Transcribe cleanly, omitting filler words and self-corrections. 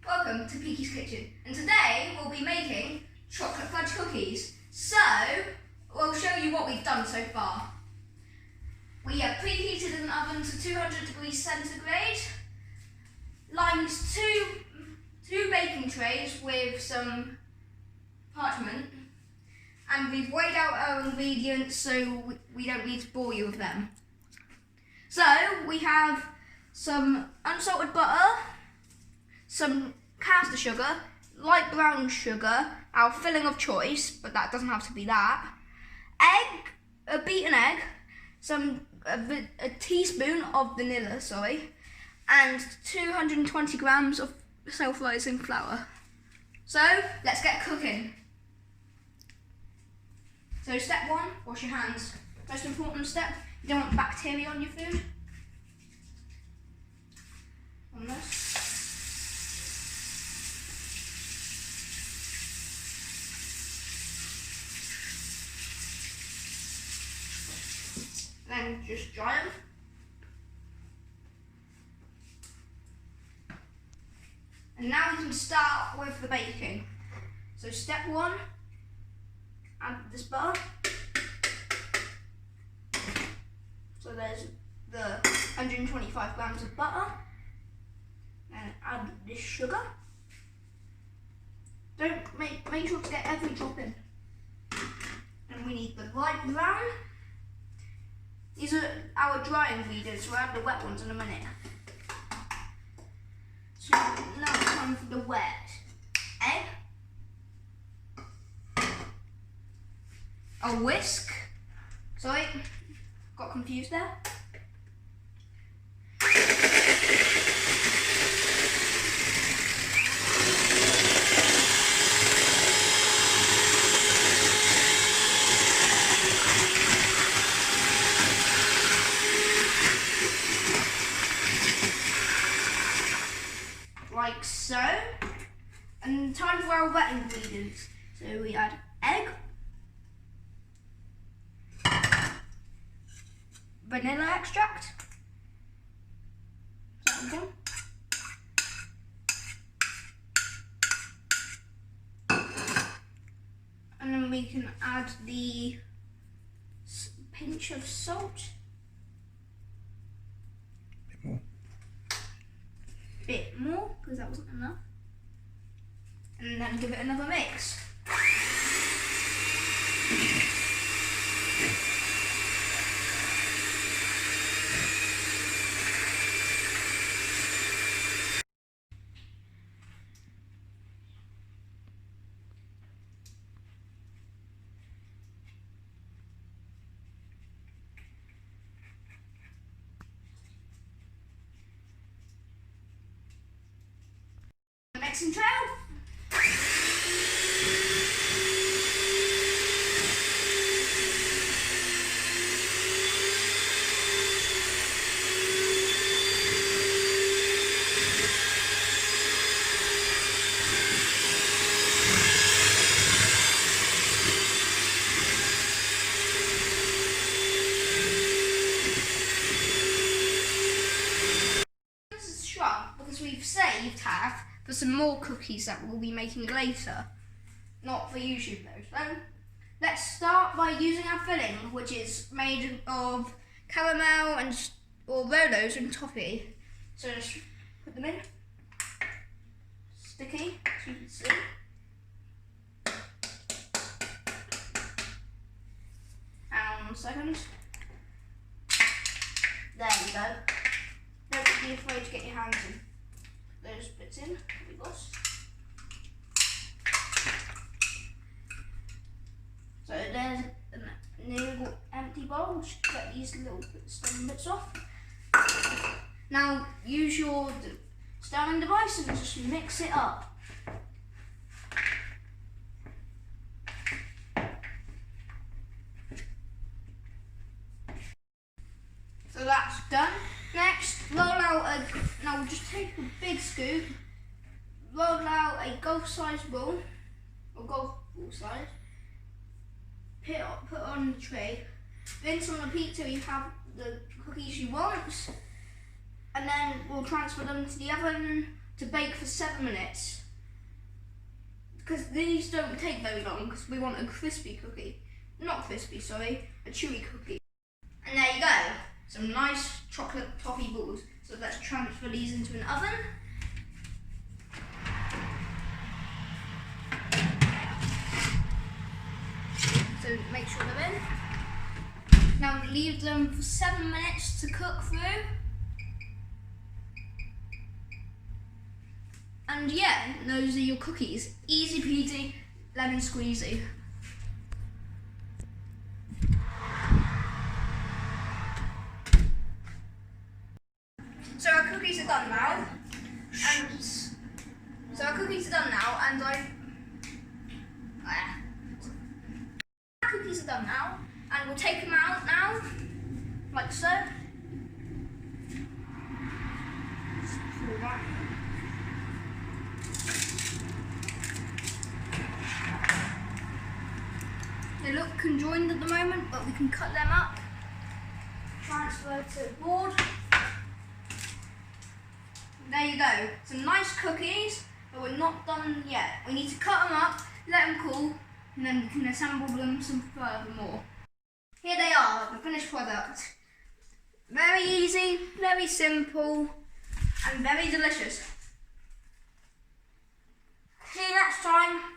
Welcome to Peekys Kitchen, and today we'll be making chocolate fudge cookies. So, we'll show you what we've done so far. We have preheated an oven to 200 degrees centigrade, lined two baking trays with some parchment, and we've weighed out our ingredients so we don't need to bore you with them. So, we have some unsalted butter, some caster sugar, light brown sugar, our filling of choice, but that doesn't have to be that, a beaten egg, a teaspoon of vanilla, and 220 grams of self-rising flour. So, let's get cooking. So step one, wash your hands. Most important step, you don't want bacteria on your food. On this. Then just dry them. And now we can start with the baking. So step one, add this butter. So there's the 125 grams of butter. And add this sugar. Make sure to get every drop in. And we need the light brown. These are our dry ingredients, we'll add the wet ones in a minute. So now it's time for the wet egg. A whisk. Sorry, got confused there. Like so. And time for our wet ingredients. So we add egg, vanilla extract, and then we can add the pinch of salt. Bit more, because that wasn't enough. And then give it another mix. Mixing trail. This is shrunk because we've saved half for some more cookies that we'll be making later. Not for YouTube though. So let's start by using our filling, which is made of caramel or Rolos and toffee. So just put them in. Sticky, as you can see. And 1 second. There we go. Don't be afraid to get your hands in. Those bits in, we lost. So there's a new empty bowl, just get these little bits off. Now use your stirring device and just mix it up. So that's done. Next, now we'll just take a big scoop, roll out a golf-sized ball, or golf ball size, put on the tray, rinse on repeat till you have the cookies you want, and then we'll transfer them to the oven to bake for 7 minutes. Because these don't take very long because we want a crispy cookie. Not crispy, sorry, a chewy cookie. And there you go, some nice chocolate toffee balls. So let's transfer these into an oven. So make sure they're in. Now leave them for 7 minutes to cook through. And yeah, those are your cookies. Easy peasy, lemon squeezy. So our cookies are done now. Cookies are done now, and we'll take them out now, like so. Just pull that. They look conjoined at the moment, but we can cut them up. Transfer to board. There you go, some nice cookies, but we're not done yet. We need to cut them up, let them cool, and then we can assemble them some furthermore. Here they are, the finished product. Very easy, very simple, and very delicious. See you next time.